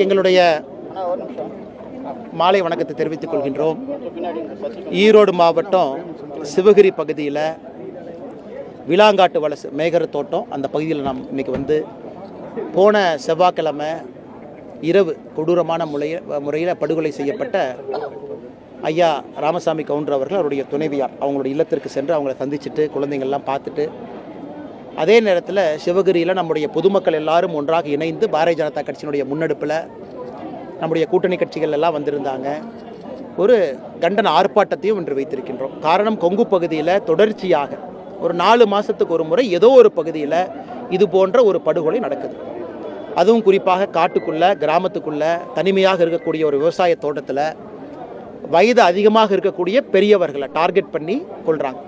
எங்களுடைய மாலை வணக்கத்தை தெரிவித்துக் கொள்கின்றோம். ஈரோடு மாவட்டம் சிவகிரி பகுதியில் விளாங்காட்டு வலசு மேகர தோட்டம் அந்த பகுதியில் நாம் இன்னைக்கு போன செவ்வாய்க்கிழமை இரவு கொடூரமான முறையில் படுகொலை செய்யப்பட்ட ஐயா ராமசாமி கவுண்டர் அவர்கள் அவருடைய துணைவியார் அவங்களுடைய இல்லத்திற்கு சென்று அவங்கள சந்திச்சுட்டு குழந்தைங்கள்லாம் பார்த்துட்டு அதே நேரத்தில் சிவகிரியில் நம்முடைய பொதுமக்கள் எல்லாரும் ஒன்றாக இணைந்து பாரதிய ஜனதா கட்சியினுடைய முன்னெடுப்பில் நம்முடைய கூட்டணி கட்சிகள் எல்லாம் வந்திருந்தாங்க. ஒரு கண்டன ஆர்ப்பாட்டத்தையும் இன்று வைத்திருக்கின்றோம். காரணம், கொங்கு பகுதியில் தொடர்ச்சியாக ஒரு 4 மாதத்துக்கு ஒரு முறை ஏதோ ஒரு பகுதியில் இது போன்ற ஒரு படுகொலை நடக்குது. அதுவும் குறிப்பாக காட்டுக்குள்ளே கிராமத்துக்குள்ளே தனிமையாக இருக்கக்கூடிய ஒரு விவசாய தோட்டத்தில் வயது அதிகமாக இருக்கக்கூடிய பெரியவர்களை டார்கெட் பண்ணி கொள்கிறாங்க.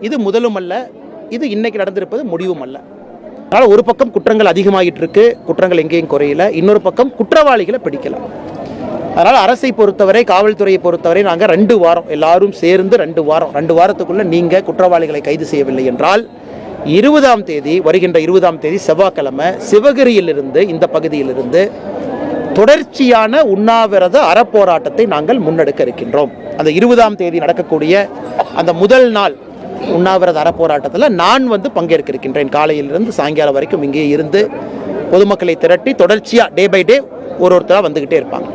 இது முதலும் அல்ல, இது இன்னைக்கு நடந்திருப்பது முடிவும் அல்ல. அதனால் ஒரு பக்கம் குற்றங்கள் அதிகமாகிட்டு இருக்கு, குற்றங்கள் எங்கேயும் குறையல. இன்னொரு பக்கம் குற்றவாளிகளை பிடிக்கலாம். அதனால் அரசை பொறுத்தவரை, காவல்துறையை பொறுத்தவரை நாங்கள் 2 வாரம் எல்லாரும் சேர்ந்து 2 வாரத்துக்குள்ளே நீங்கள் குற்றவாளிகளை கைது செய்யவில்லை என்றால் 20ஆம் தேதி வருகின்ற 20ஆம் தேதி செவ்வாய்க்கிழமை சிவகிரியிலிருந்து இந்த பகுதியிலிருந்து தொடர்ச்சியான உண்ணாவிரத அறப்போராட்டத்தை நாங்கள் முன்னெடுக்க இருக்கின்றோம். அந்த 20ஆம் தேதி நடக்கக்கூடிய அந்த முதல் நாள் உண்ணாவிரத அறப்போராட்டத்தில் நான் பங்கேற்க இருக்கின்றேன். காலையிலிருந்து சாயங்காலம் வரைக்கும் இங்கே இருந்து பொதுமக்களை திரட்டி தொடர்ச்சியாக டே பை டே ஒருத்தராக வந்துக்கிட்டே இருப்பாங்க.